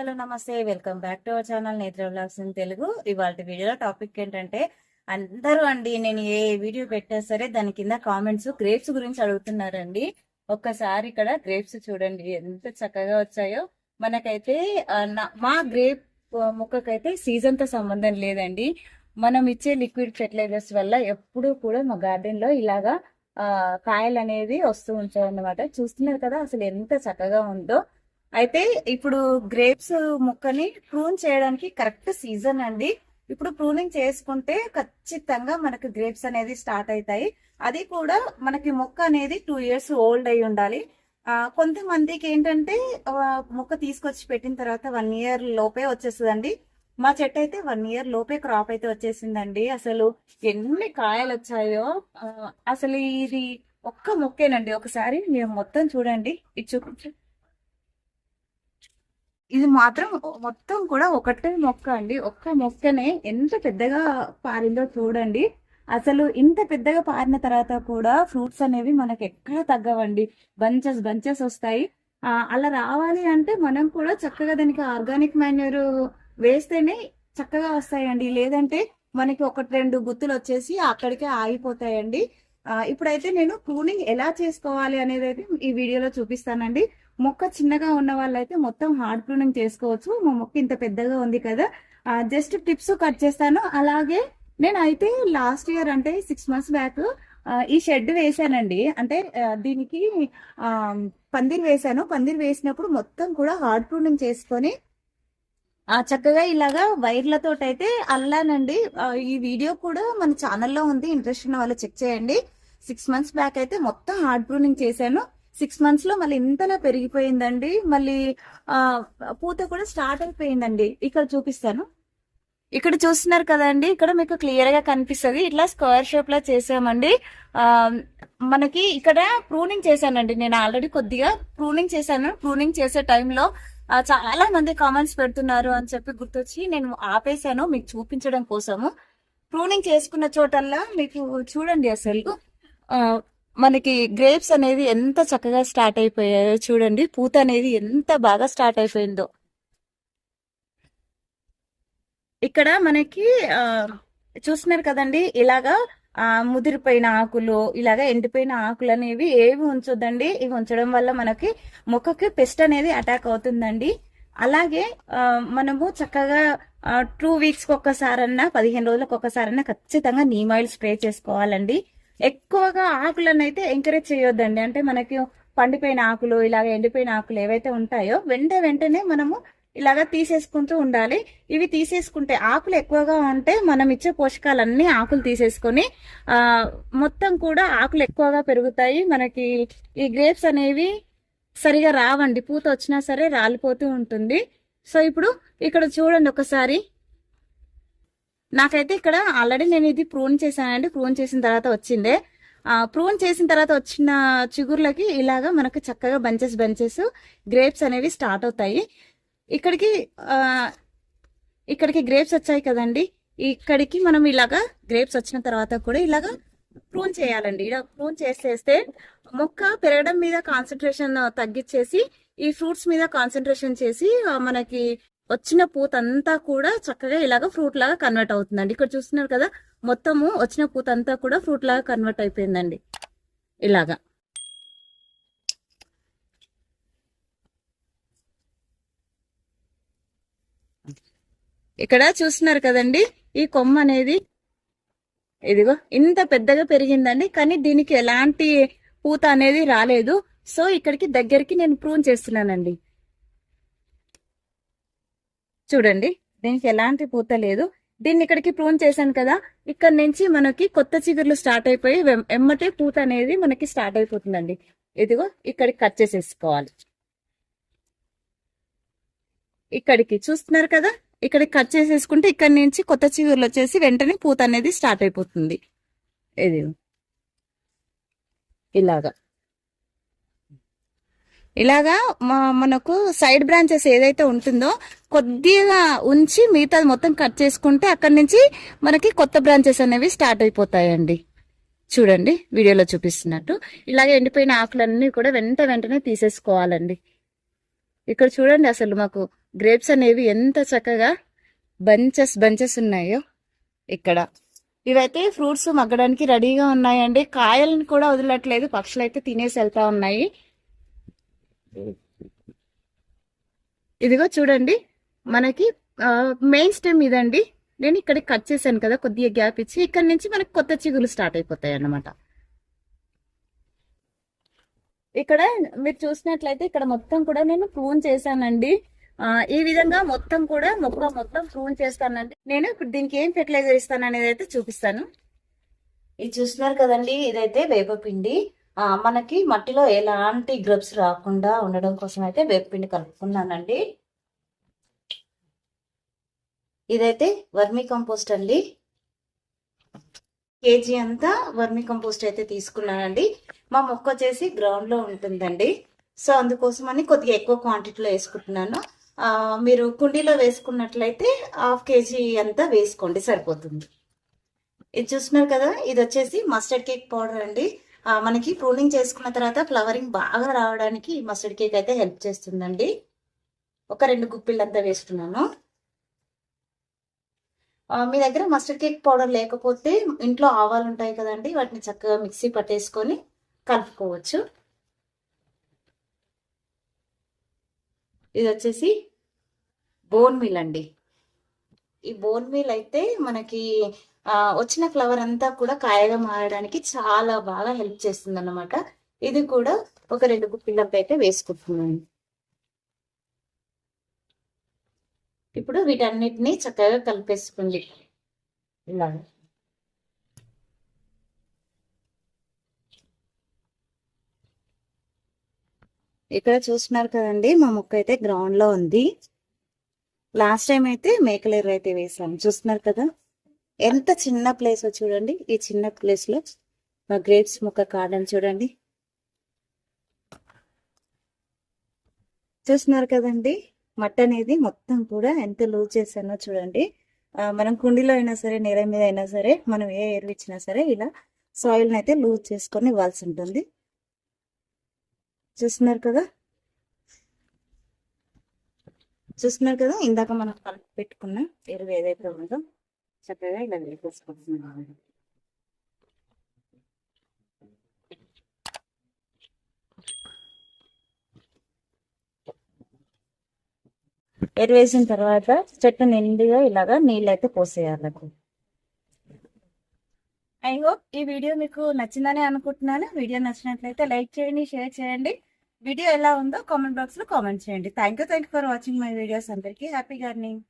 Hello నమస్తే welcome back to our channel నేత్ర vlogs in Telugu. ఇవాళ వీడియోలో టాపిక్ ఏంటంటే అందరూ అండి నేను ఏ వీడియో పెట్టా సరే దాని కింద కామెంట్స్ గ్రేప్స్ గురించి అడుగుతున్నారండి. ఒక్కసారి ఇక్కడ గ్రేప్స్ చూడండి ఎంత చక్కగా వచ్చాయో. మనకైతే మా గ్రేప్ మొక్కకైతే సీజన్ తో సంబంధం లేదండి. మనం ఇచ్చే లిక్విడ్ ఫెర్టిలైజర్స్ వల్ల ఎప్పుడూ కూడా మా గార్డెన్ లో ఇలాగా కాయలు అనేది వస్తూ ఉంటాయి అన్నమాట. చూస్తున్నారు కదా అసలు ఎంత చక్కగా ఉందో. అయితే ఇప్పుడు గ్రేప్స్ ముక్కని ప్రూన్ చేయడానికి కరెక్ట్ సీజన్ అండి. ఇప్పుడు ప్రూనింగ్ చేసుకుంటే ఖచ్చితంగా మనకు గ్రేప్స్ అనేది స్టార్ట్ అవుతాయి. అది కూడా మనకి మొక్క అనేది 2 years ఓల్డ్ అయి ఉండాలి. కొంతమందికి ఏంటంటే మొక్క తీసుకొచ్చి పెట్టిన తర్వాత 1 year లోపే వచ్చేస్తుందండి. మా చెట్టు అయితే 1 year లోపే క్రాప్ అయితే వచ్చేసిందండి. అసలు ఎన్ని కాయలు వచ్చాయో. అసలు ఇది ఒక్క మొక్కేనండి. ఒకసారి మీరు మొత్తం చూడండి. ఇది చూపించండి. ఇది మాత్రం మొత్తం కూడా ఒకటే మొక్క అండి. ఒక్క మొక్కనే ఎంత పెద్దగా పారిందో చూడండి. అసలు ఇంత పెద్దగా పారిన తర్వాత కూడా ఫ్రూట్స్ అనేవి మనకి ఎక్కడ తగ్గవండి. బంచెస్ బంచెస్ వస్తాయి. అలా రావాలి అంటే మనం కూడా చక్కగా దానికి ఆర్గానిక్ మాన్యూర్ వేస్తేనే చక్కగా వస్తాయండి. లేదంటే మనకి 1-2 గుత్తులు వచ్చేసి అక్కడికే ఆగిపోతాయండి. ఇప్పుడైతే నేను ప్రూనింగ్ ఎలా చేసుకోవాలి అనేది అయితే ఈ వీడియోలో చూపిస్తానండి. మొక్క చిన్నగా ఉన్న వాళ్ళైతే మొత్తం హార్డ్ ప్రూనింగ్ చేసుకోవచ్చు. మా మొక్క ఇంత పెద్దగా ఉంది కదా, జస్ట్ టిప్స్ కట్ చేస్తాను. అలాగే నేను అయితే లాస్ట్ ఇయర్ అంటే 6 months బ్యాక్ ఈ షెడ్ వేసానండి. అంటే దీనికి పందిరి వేసాను. పందిరి వేసినప్పుడు మొత్తం కూడా హార్డ్ ప్రూనింగ్ చేసుకొని చక్కగా ఇలాగా వైర్లతో అయితే అల్లానండి. ఈ వీడియో కూడా మన ఛానల్లో ఉంది, ఇంట్రెస్ట్ ఉన్న వాళ్ళు చెక్ చేయండి. 6 months బ్యాక్ అయితే మొత్తం హార్డ్ ప్రూనింగ్ చేశాను. 6 months లో మళ్ళీ ఇంతలా పెరిగిపోయిందండి. మళ్ళీ పూత కూడా స్టార్ట్ అయిపోయిందండి. ఇక్కడ చూపిస్తాను. ఇక్కడ చూస్తున్నారు కదండి, ఇక్కడ మీకు క్లియర్ గా కనిపిస్తుంది. ఇట్లా స్క్వేర్ షేప్ లా చేసామండి. మనకి ఇక్కడ ప్రూనింగ్ చేశానండి. నేను ఆల్రెడీ కొద్దిగా ప్రూనింగ్ చేశాను. ప్రూనింగ్ చేసే టైంలో చాలా మంది కామెంట్స్ పెడుతున్నారు అని చెప్పి గుర్తొచ్చి నేను ఆపేశాను మీకు చూపించడం కోసము. ప్రూనింగ్ చేసుకున్న చోటల్లా మీకు చూడండి అసలు మనకి గ్రేప్స్ అనేది ఎంత చక్కగా స్టార్ట్ అయిపోయాయో చూడండి. పూత అనేది ఎంత బాగా స్టార్ట్ అయిపోయిందో. ఇక్కడ మనకి చూస్తున్నారు కదండి, ఇలాగా ముదిరిపోయిన ఆకులు, ఇలాగా ఎండిపోయిన ఆకులు అనేవి ఏవి ఉంచొద్దండి. ఇవి ఉంచడం వల్ల మనకి మొక్కకి పెస్ట్ అనేది అటాక్ అవుతుందండి. అలాగే మనము చక్కగా 2 weeks ఒక్కసారన్నా 15 రోజులకు ఒక్కసారన్నా ఖచ్చితంగా నీమ్ ఆయిల్ స్ప్రే చేసుకోవాలండి. ఎక్కువగా ఆకులను అయితే ఎంకరేజ్ చేయొద్దండి. అంటే మనకి పండిపోయిన ఆకులు, ఇలాగ ఎండిపోయిన ఆకులు ఏవైతే ఉంటాయో వెంటనే మనము ఇలాగా తీసేసుకుంటూ ఉండాలి. ఇవి తీసేసుకుంటే ఆకులు ఎక్కువగా ఉంటే మనం ఇచ్చే పోషకాలన్నీ ఆకులు తీసేసుకొని మొత్తం కూడా ఆకులు ఎక్కువగా పెరుగుతాయి. మనకి ఈ గ్రేప్స్ అనేవి సరిగా రావండి. పూత వచ్చినా సరే రాలిపోతూ ఉంటుంది. సో ఇప్పుడు ఇక్కడ చూడండి ఒకసారి. నాకైతే ఇక్కడ ఆల్రెడీ నేను ఇది ప్రూన్ చేశానండి. ప్రూన్ చేసిన తర్వాత వచ్చిందే. ప్రూన్ చేసిన తర్వాత వచ్చిన చిగుర్లకి ఇలాగా మనకు చక్కగా బంచెస్ గ్రేప్స్ అనేవి స్టార్ట్ అవుతాయి. ఇక్కడికి గ్రేప్స్ వచ్చాయి కదండి. ఇక్కడికి మనం ఇలాగా గ్రేప్స్ వచ్చిన తర్వాత కూడా ఇలాగా ప్రూన్ చేయాలండి. ఇలా ప్రూన్ చేసేస్తే మొక్క పెరగడం మీద కాన్సన్ట్రేషన్ తగ్గించేసి ఈ ఫ్రూట్స్ మీద కాన్సన్ట్రేషన్ చేసి మనకి వచ్చిన పూత అంతా కూడా చక్కగా ఇలాగా ఫ్రూట్ లాగా కన్వర్ట్ అవుతుందండి. ఇక్కడ చూస్తున్నారు కదా, మొత్తము వచ్చిన పూత అంతా కూడా ఫ్రూట్ లాగా కన్వర్ట్ అయిపోయిందండి. ఇలాగా ఇక్కడ చూస్తున్నారు కదండి, ఈ కొమ్మ అనేది ఇదిగో ఇంత పెద్దగా పెరిగిందండి. కానీ దీనికి ఎలాంటి పూత అనేది రాలేదు. సో ఇక్కడికి దగ్గరికి నేను ప్రూన్ చేస్తున్నానండి. చూడండి, దీనికి ఎలాంటి పూత లేదు. దీన్ని ఇక్కడికి ప్రూన్ చేశాను కదా, ఇక్కడ నుంచి మనకి కొత్త చిగుర్లు స్టార్ట్ అయిపోయి ఎమ్మటే పూత అనేది మనకి స్టార్ట్ అయిపోతుందండి. ఇదిగో ఇక్కడికి కట్ చేసేసుకోవాలి. ఇక్కడికి చూస్తున్నారు కదా, ఇక్కడికి కట్ చేసేసుకుంటే ఇక్కడ నుంచి కొత్త చిగుర్లు వచ్చేసి వెంటనే పూత అనేది స్టార్ట్ అయిపోతుంది. ఇది ఇలాగా మనకు సైడ్ బ్రాంచెస్ ఏదైతే ఉంటుందో కొద్దిగా ఉంచి మిగతాది మొత్తం కట్ చేసుకుంటే అక్కడి నుంచి మనకి కొత్త బ్రాంచెస్ అనేవి స్టార్ట్ అయిపోతాయండి. చూడండి వీడియోలో చూపిస్తున్నట్టు ఇలాగే ఎండిపోయిన ఆకులన్నీ కూడా వెంటనే తీసేసుకోవాలండి. ఇక్కడ చూడండి అసలు మాకు గ్రేప్స్ అనేవి ఎంత చక్కగా బంచెస్ బంచెస్ ఉన్నాయో ఇక్కడ. ఇవైతే ఫ్రూట్స్ మగ్గడానికి రెడీగా ఉన్నాయండి. కాయలను కూడా వదలట్లేదు, పక్షులు అయితే తినేసి వెళ్తా ఉన్నాయి. ఇదిగో చూడండి, మనకి మెయిన్ స్టెమ్ ఇదండి. నేను ఇక్కడ కట్ చేశాను కదా, కొద్దిగా గ్యాప్ ఇచ్చి ఇక్కడ నుంచి మనకి కొత్త చిగులు స్టార్ట్ అయిపోతాయి అన్నమాట. ఇక్కడ మీరు చూసినట్లయితే ఇక్కడ మొత్తం కూడా నేను ప్రూన్ చేశానండి. ఈ విధంగా మొత్తం కూడా మొత్తం ప్రూన్ చేస్తానండి. నేను ఇప్పుడు దీనికి ఏం ఫెర్టిలైజర్ ఇస్తాను అనేది అయితే చూపిస్తాను. ఇది చూస్తున్నారు కదండి, ఇదైతే వేపపిండి. మనకి మట్టిలో ఎలాంటి గ్రబ్స్ రాకుండా ఉండడం కోసం అయితే వేపపిండి కలుపుకున్నానండి. ఇదైతే వర్మీ కంపోస్ట్ అండి. కేజీ అంతా వర్మీ కంపోస్ట్ అయితే తీసుకున్నానండి. మా మొక్క వచ్చేసి గ్రౌండ్ లో ఉంటుందండి, సో అందుకోసమని కొద్దిగా ఎక్కువ క్వాంటిటీలో వేసుకుంటున్నాను. మీరు కుండీలో వేసుకున్నట్లయితే 1/2 కేజీ అంతా వేసుకోండి, సరిపోతుంది. ఇది చూస్తున్నారు కదా, ఇది వచ్చేసి మస్టర్డ్ కేక్ పౌడర్ అండి. మనకి ప్రూనింగ్ చేసుకున్న తర్వాత ఫ్లవరింగ్ బాగా రావడానికి మస్టర్డ్ కేక్ అయితే హెల్ప్ చేస్తుందండి. ఒక 2 గుప్పిళ్ళంతా వేస్తున్నాను. మీ దగ్గర మస్టర్డ్ కేక్ పౌడర్ లేకపోతే ఇంట్లో ఆవాలు ఉంటాయి కదండి, వాటిని చక్కగా మిక్సీ పట్టేసుకొని కలుపుకోవచ్చు. ఇది వచ్చేసి బోన్ మీల్ అండి. ఈ బోన్ మీల్ అయితే మనకి వచ్చిన ఫ్లవర్ అంతా కూడా కాయగా మారడానికి చాలా బాగా హెల్ప్ చేస్తుంది అన్నమాట. ఇది కూడా ఒక 2 గుప్పిళ్ళంతా అయితే వేసుకుంటున్నాను. ఇప్పుడు వీటన్నిటిని చక్కగా కలిపేసుకోండి ఇలా. ఇక్కడ చూస్తున్నారు కదండి, మా మొక్క అయితే గ్రౌండ్ లో ఉంది. లాస్ట్ టైం అయితే మేకలేరు అయితే వేసాను. చూస్తున్నారు కదా, ఎంత చిన్న ప్లేస్ చూడండి. ఈ చిన్న ప్లేస్ లో మా గ్రేప్స్ మొక్క గార్డెన్ చూడండి. చూస్తున్నారు కదండి, మట్టి అనేది మొత్తం కూడా ఎంత లూజ్ చేశానో చూడండి. మనం కుండీలో అయినా సరే, నేల మీద అయినా సరే, మనం ఏ ఎరువు ఇచ్చినా సరే ఇలా సాయిల్ని అయితే లూజ్ చేసుకొని ఇవ్వాల్సి ఉంటుంది. చూస్తున్నారు కదా, ఇందాక మనం కలిపి పెట్టుకున్న ఎరువు ఏదైతే ఉందో చక్కగా ఇలా వేసేసుకుంటున్నాం. ఎరువు వేసిన తర్వాత చెట్టు నిండుగా ఇలాగా నీళ్ళు అయితే పోసేయాలి. ఐ హోప్ ఈ వీడియో మీకు నచ్చిందని అనుకుంటున్నాను. వీడియో నచ్చినట్లయితే లైక్ చేయండి, షేర్ చేయండి. వీడియో ఎలా ఉందో కామెంట్ బాక్స్ లో కామెంట్ చేయండి. Thank you for watching my videos. అందరికీ హ్యాపీ గార్డెనింగ్.